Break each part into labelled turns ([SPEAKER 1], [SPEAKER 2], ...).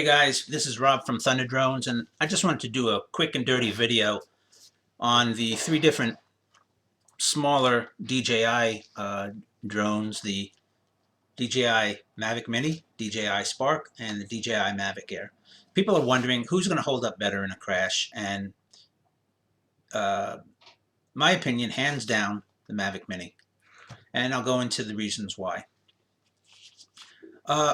[SPEAKER 1] Hey guys, this is Rob from Thunder Drones, and I just wanted to do a quick and dirty video on the three different smaller DJI drones, the DJI Mavic Mini, DJI Spark, and the DJI Mavic Air. People are wondering who's going to hold up better in a crash, and my opinion, hands down, the Mavic Mini. And I'll go into the reasons why.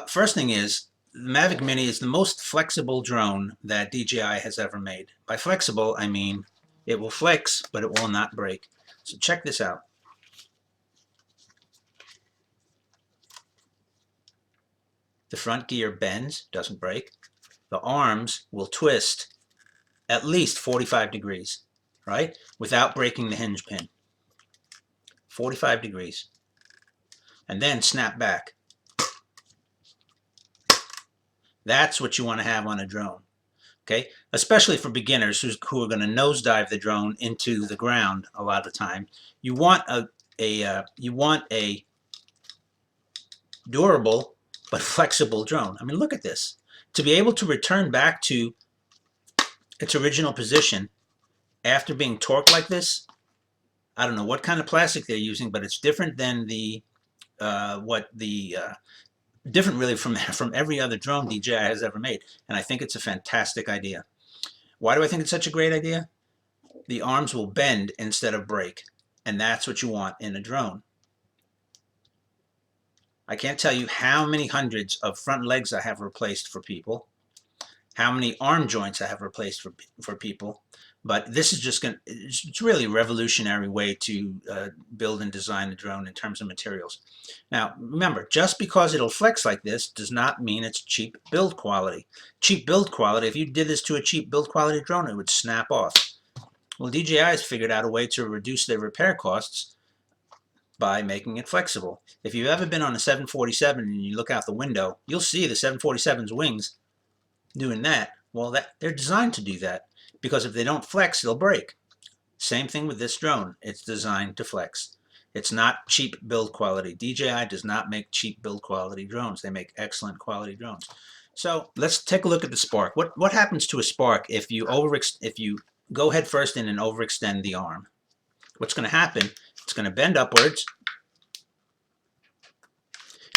[SPEAKER 1] First thing is, the Mavic Mini is the most flexible drone that DJI has ever made. By flexible, I mean it will flex, but it will not break. So check this out. The front gear bends, doesn't break. The arms will twist at least 45 degrees, right? Without breaking the hinge pin. 45 degrees. And then snap back. That's what you want to have on a drone, okay? Especially for beginners who are going to nosedive the drone into the ground a lot of the time. You want a durable but flexible drone. I mean, look at this. To be able to return back to its original position after being torqued like this, I don't know what kind of plastic they're using, but it's different than different really from every other drone DJI has ever made, and I think it's a fantastic idea. Why do I think it's such a great idea? The arms will bend instead of break, and that's what you want in a drone. I can't tell you how many hundreds of front legs I have replaced for people, how many arm joints I have replaced for people, but this is just it's really a revolutionary way to build and design a drone in terms of materials. Now, remember, just because it'll flex like this does not mean it's cheap build quality. Cheap build quality, if you did this to a cheap build quality drone, it would snap off. Well, DJI has figured out a way to reduce their repair costs by making it flexible. If you've ever been on a 747 and you look out the window, you'll see the 747's wings doing that. Well, they're designed to do that, because if they don't flex, they'll break. Same thing with this drone. It's designed to flex. It's not cheap build quality. DJI does not make cheap build quality drones. They make excellent quality drones. So let's take a look at the Spark. What happens to a Spark if you go head first in and overextend the arm? What's going to happen? It's going to bend upwards,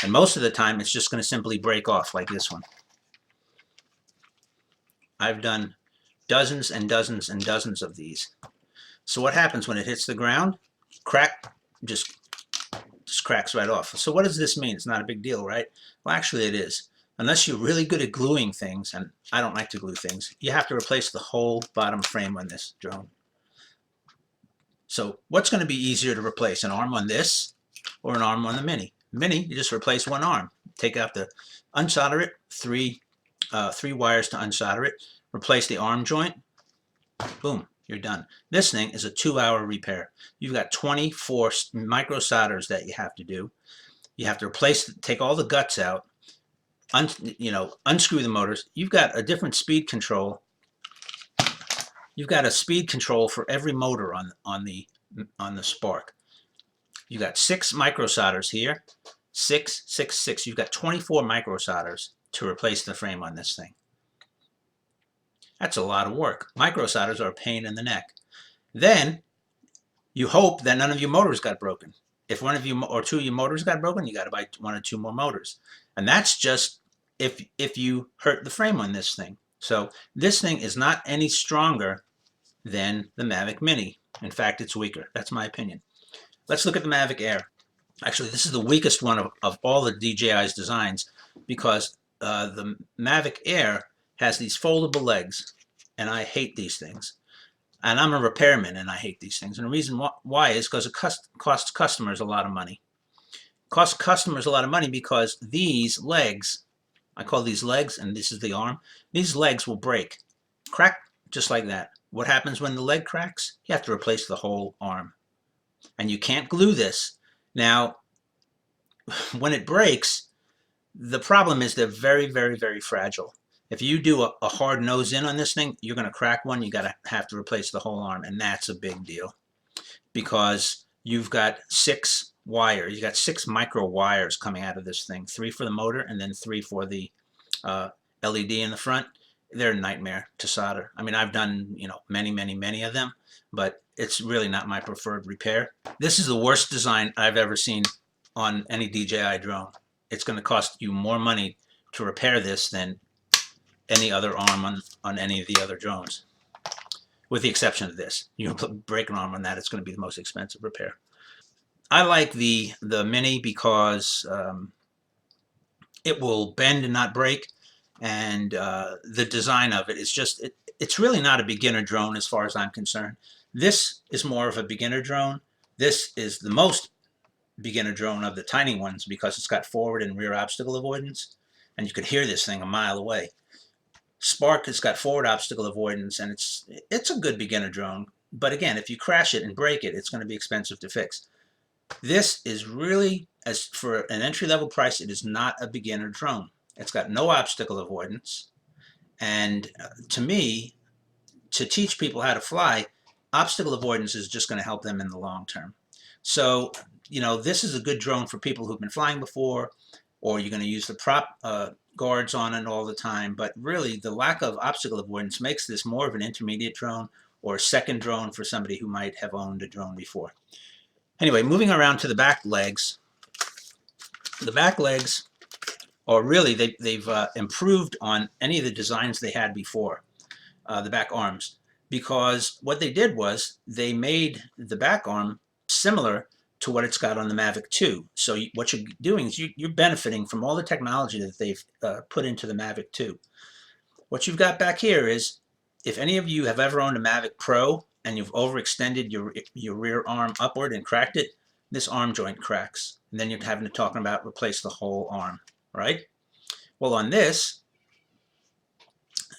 [SPEAKER 1] and most of the time it's just going to simply break off like this one. I've done dozens and dozens and dozens of these. So what happens when it hits the ground? Crack, just cracks right off. So what does this mean? It's not a big deal, right? Well, actually it is. Unless you're really good at gluing things, and I don't like to glue things, you have to replace the whole bottom frame on this drone. So what's going to be easier to replace, an arm on this or an arm on the Mini? Mini, you just replace one arm. Take out unsolder it, three wires to unsolder it, replace the arm joint, boom, you're done. This thing is a 2-hour repair. You've got 24 micro solders that you have to do. You have to take all the guts out, unscrew the motors. You've got a different speed control. You've got a speed control for every motor on the Spark. You've got 6 micro solders here, 6, 6, 6. You've got 24 micro solders to replace the frame on this thing. That's a lot of work. Micro solders are a pain in the neck. Then you hope that none of your motors got broken. If one of you or two of your motors got broken, you got to buy 1 or 2 more motors. And that's just if you hurt the frame on this thing. So this thing is not any stronger than the Mavic Mini. In fact, it's weaker. That's my opinion. Let's look at the Mavic Air. Actually, this is the weakest one of all the DJI's designs, because the Mavic Air has these foldable legs, and I hate these things. And I'm a repairman, and I hate these things. And the reason why is because it costs customers a lot of money. It costs customers a lot of money because these legs, I call these legs, and this is the arm, these legs will break. Crack just like that. What happens when the leg cracks? You have to replace the whole arm. And you can't glue this. Now, when it breaks, the problem is they're very, very, very fragile. If you do a hard nose in on this thing, you're going to crack one. You're going to have to replace the whole arm, and that's a big deal, because you've got 6 wires. You got 6 micro wires coming out of this thing, 3 for the motor and then 3 for the LED in the front, they're a nightmare to solder. I mean, I've done, many of them, but it's really not my preferred repair. This is the worst design I've ever seen on any DJI drone. It's going to cost you more money to repair this than any other arm on any of the other drones, with the exception of this. You break an arm on that, it's going to be the most expensive repair. I like the Mini because it will bend and not break, and the design of it is just it's really not a beginner drone as far as I'm concerned. This is more of a beginner drone. This is the most beginner drone of the tiny ones because it's got forward and rear obstacle avoidance, and you could hear this thing a mile away. Spark has got forward obstacle avoidance, and it's a good beginner drone. But again, if you crash it and break it, it's going to be expensive to fix. This is really, as for an entry-level price, it is not a beginner drone. It's got no obstacle avoidance. And to me, to teach people how to fly, obstacle avoidance is just going to help them in the long term. So, this is a good drone for people who've been flying before, or you're going to use the prop guards on it all the time. But really, the lack of obstacle avoidance makes this more of an intermediate drone or a second drone for somebody who might have owned a drone before. Anyway, moving around to the back legs. The back legs are really, they've improved on any of the designs they had before, the back arms. Because what they did was they made the back arm similar to what it's got on the Mavic 2. So what you're doing is you're benefiting from all the technology that they've put into the Mavic 2. What you've got back here is, if any of you have ever owned a Mavic Pro and you've overextended your rear arm upward and cracked it, this arm joint cracks. And then you're having to talk about replace the whole arm, right? Well, on this,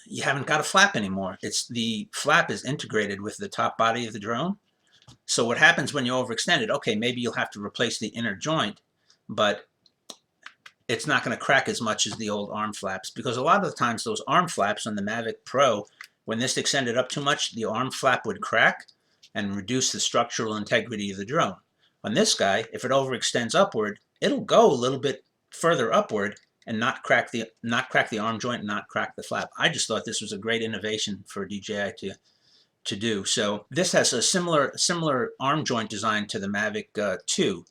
[SPEAKER 1] you haven't got a flap anymore. The flap is integrated with the top body of the drone. So what happens when you overextend it? Okay, maybe you'll have to replace the inner joint, but it's not going to crack as much as the old arm flaps, because a lot of the times those arm flaps on the Mavic Pro, when this extended up too much, the arm flap would crack and reduce the structural integrity of the drone. On this guy, if it overextends upward, it'll go a little bit further upward and not crack the arm joint and not crack the flap. I just thought this was a great innovation for DJI to do. So this has a similar arm joint design to the Mavic 2.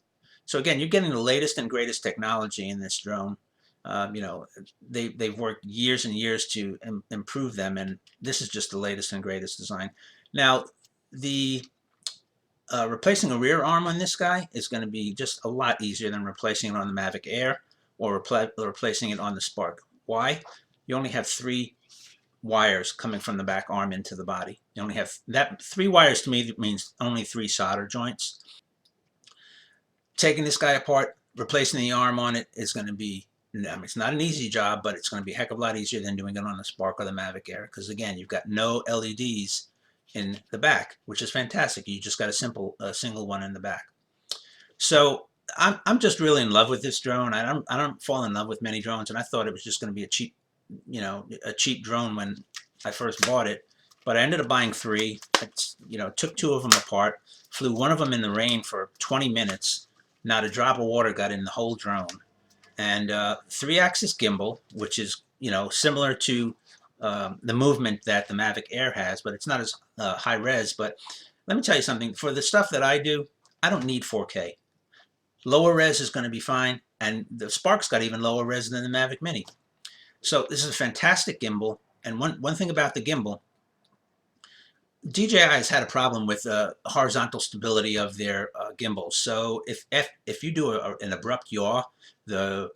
[SPEAKER 1] So again, you're getting the latest and greatest technology in this drone. They've worked years and years to improve them, and this is just the latest and greatest design. Now, the replacing a rear arm on this guy is going to be just a lot easier than replacing it on the Mavic Air or replacing it on the Spark. Why? You only have 3 wires coming from the back arm into the body. You only have that 3 wires. To me, means only 3 solder joints. Taking this guy apart, replacing the arm on it is going to be, it's not an easy job, but it's going to be a heck of a lot easier than doing it on the Spark or the Mavic Air, because again, you've got no LEDs in the back, which is fantastic. You just got a single one in the back. So I'm just really in love with this drone. I don't fall in love with many drones, and I thought it was just going to be a cheap drone when I first bought it. But I ended up buying 3. Took 2 of them apart, flew one of them in the rain for 20 minutes. Not a drop of water got in the whole drone. And 3-axis gimbal, which is similar to the movement that the Mavic Air has, but it's not as high res. But let me tell you something. For the stuff that I do, I don't need 4K. Lower res is going to be fine, and the Spark's got even lower res than the Mavic Mini. So this is a fantastic gimbal. And one thing about the gimbal, DJI has had a problem with horizontal stability of their gimbals. So if you do an abrupt yaw, the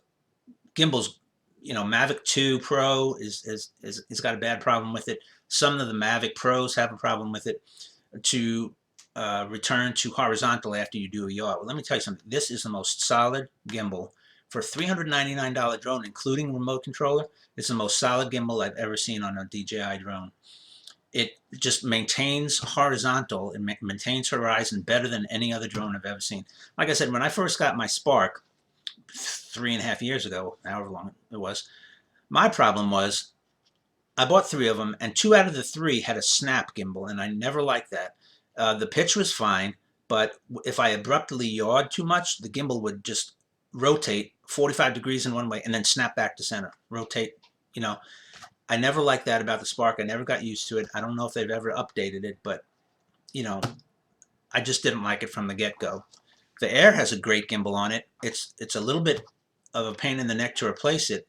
[SPEAKER 1] gimbals, Mavic 2 Pro is got a bad problem with it. Some of the Mavic Pros have a problem with it to return to horizontal after you do a yaw. Well, let me tell you something. This is the most solid gimbal for a $399 drone, including remote controller. It's the most solid gimbal I've ever seen on a DJI drone. It just maintains horizontal and maintains horizon better than any other drone I've ever seen. Like I said, when I first got my Spark 3.5 years ago, however long it was, my problem was I bought 3 of them, and 2 out of the 3 had a snap gimbal, and I never liked that. The pitch was fine, but if I abruptly yawed too much, the gimbal would just rotate 45 degrees in one way and then snap back to center, rotate, I never liked that about the Spark. I never got used to it. I don't know if they've ever updated it, but you know, I just didn't like it from the get-go. The Air has a great gimbal on it. It's a little bit of a pain in the neck to replace it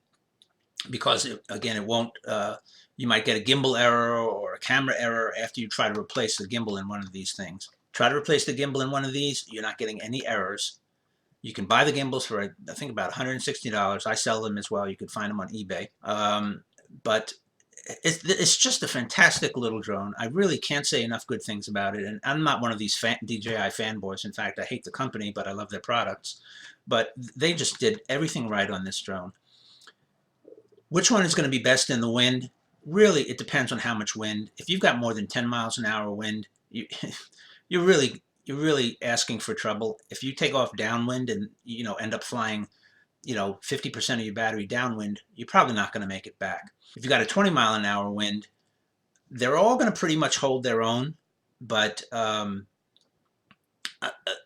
[SPEAKER 1] because again, it won't. You might get a gimbal error or a camera error after you try to replace the gimbal in one of these things. Try to replace the gimbal in one of these, you're not getting any errors. You can buy the gimbals for I think about $160. I sell them as well. You can find them on eBay. But it's just a fantastic little drone. I really can't say enough good things about it. And I'm not one of these DJI fanboys. In fact, I hate the company, but I love their products. But they just did everything right on this drone. Which one is going to be best in the wind? Really, it depends on how much wind. If you've got more than 10 miles an hour wind, you're really asking for trouble. If you take off downwind and end up flying 50% of your battery downwind, you're probably not going to make it back. If you got a 20-mile-an-hour wind, they're all going to pretty much hold their own. But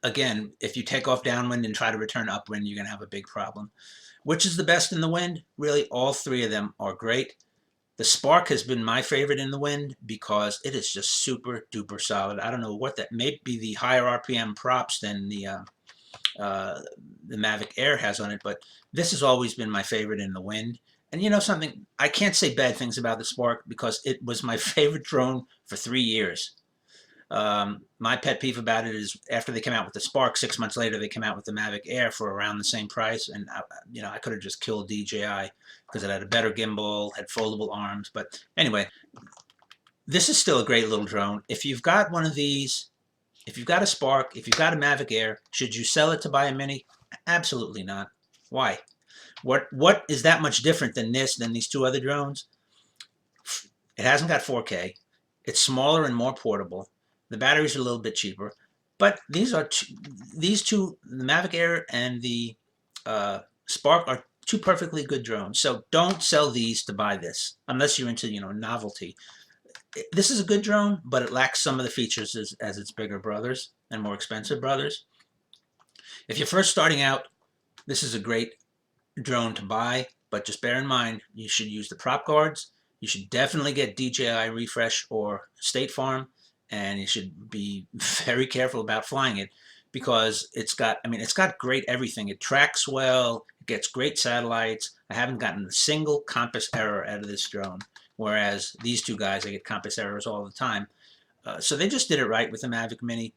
[SPEAKER 1] again, if you take off downwind and try to return upwind, you're going to have a big problem. Which is the best in the wind? Really, all three of them are great. The Spark has been my favorite in the wind because it is just super duper solid. I don't know what that may be, the higher RPM props than the Mavic Air has on it, but this has always been my favorite in the wind. And you know something, I can't say bad things about the Spark because it was my favorite drone for 3 years. My pet peeve about it is after they came out with the Spark, 6 months later they came out with the Mavic Air for around the same price, and I could have just killed DJI because it had a better gimbal, had foldable arms. But anyway, this is still a great little drone. If you've got one of these, if you've got a Spark, if you've got a Mavic Air, should you sell it to buy a Mini? Absolutely not. Why? What is that much different than these two other drones? It hasn't got 4K. It's smaller and more portable. The batteries are a little bit cheaper, but these two, the Mavic Air and the Spark, are two perfectly good drones. So don't sell these to buy this unless you're into novelty. This is a good drone, but it lacks some of the features as its bigger brothers and more expensive brothers. If you're first starting out, this is a great drone to buy, but just bear in mind you should use the prop guards. You should definitely get DJI Refresh or State Farm, and you should be very careful about flying it because it's got great everything. It tracks well, it gets great satellites. I haven't gotten a single compass error out of this drone, whereas these two guys, I get compass errors all the time. So they just did it right with the Mavic Mini.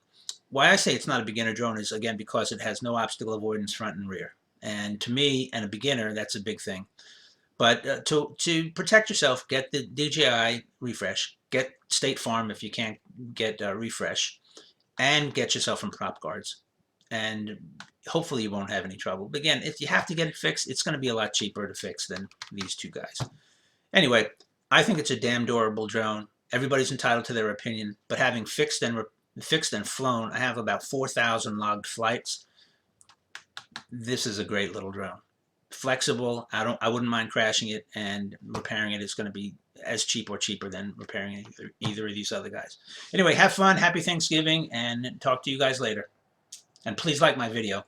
[SPEAKER 1] Why I say it's not a beginner drone is, again, because it has no obstacle avoidance front and rear. And to me, and a beginner, that's a big thing. But to protect yourself, get the DJI Refresh, get State Farm if you can't get Refresh, and get yourself some prop guards. And hopefully you won't have any trouble. But again, if you have to get it fixed, it's going to be a lot cheaper to fix than these two guys. Anyway, I think it's a damn durable drone. Everybody's entitled to their opinion, but having fixed and flown, I have about 4,000 logged flights. This is a great little drone. Flexible. I wouldn't mind crashing it, and repairing it is going to be as cheap or cheaper than repairing either of these other guys. Anyway, have fun, happy Thanksgiving, and talk to you guys later. And please like my video.